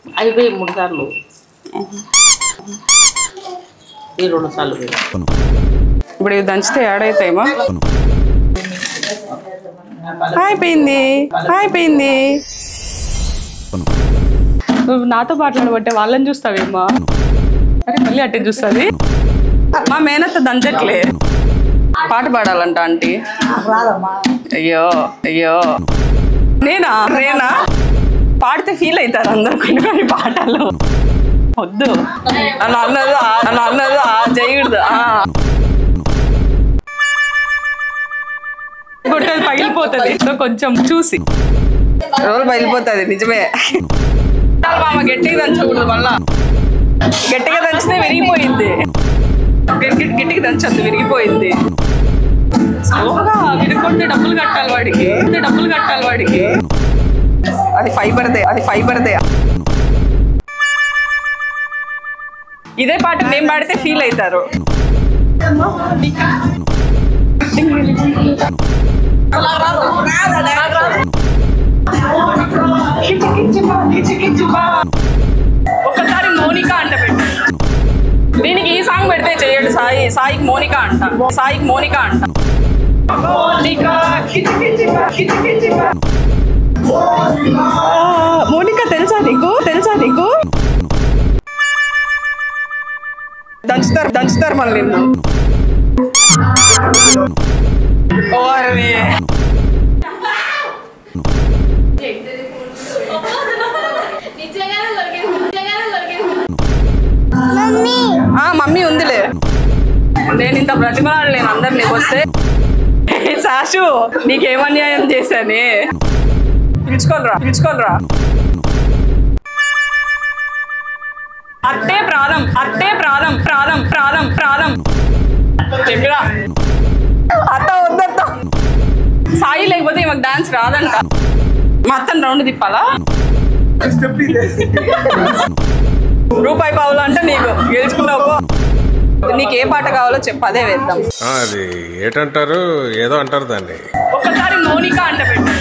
అయిపోయి 3 సార్లు ఈ 2 సార్లు ఇప్పుడు ఇవి దంచితే యాడ్ అవుతాయేమో. అయిపోయింది నువ్వు నాతో మాట్లాడబట్టే వాళ్ళని చూస్తావేమ్మా. అరే మళ్ళీ అట్టే చూస్తుంది. మా మేనత్త దంచట్లే. పాట పాడాలంట ఆంటీ. అయ్యో అయ్యో నేనా పాడితే ఫీల్ అవుతారు అందరు కొన్ని పాటలు. వద్దు అలా అన్నది చేయకూడదు. కొట్టేది పగిలిపోతుంది. కొంచెం చూసి రోల్ పగిలిపోతుంది. నిజమే. మామ గట్టిగా దంచకూడదు. మళ్ళా గట్టిగా దంచితే విరిగిపోయింది. గట్టిగా దంచద్దు, విరిగిపోయింది. విరిగొట్టే డబ్బులు కట్టాలి వాడికి. అది ఫైబర్దే. ఇదే పాట నేను పాడితే ఫీల్ అవుతారు. ఒక్కసారి మోనికా అంట పెట్టు. దీనికి ఈ సాంగ్ పెడితే చేయడు. సాయికి మోనికా అంట. మోనికా తెలుసా నీకు? దంచుతారు మళ్ళీ నిన్ను. మమ్మీ ఉందిలే. నేను ఇంత బ్రతిమలాడలేను అందరు నీకు వస్తే. శాషు నీకేమన్యాయం చేశానే. పిలుచుకోనరా. అట్టే ప్రాణం చెప్పిరా. అత్త వద్దత్త. సాయి లేకపోతే మాకు డాన్స్ రాదంట. మా అత్తని రౌండ్ తిప్పాలా? రూపాయి పావులు అంటే నీకు గెలుచుకున్నావు. నీకు ఏ పాట కావాలో చెప్పు, అదే వేద్దాం. అది ఏంటంటారు, ఏదో అంటారు దాన్ని. ఒక్కసారి మోనికా అంట పెట్టు.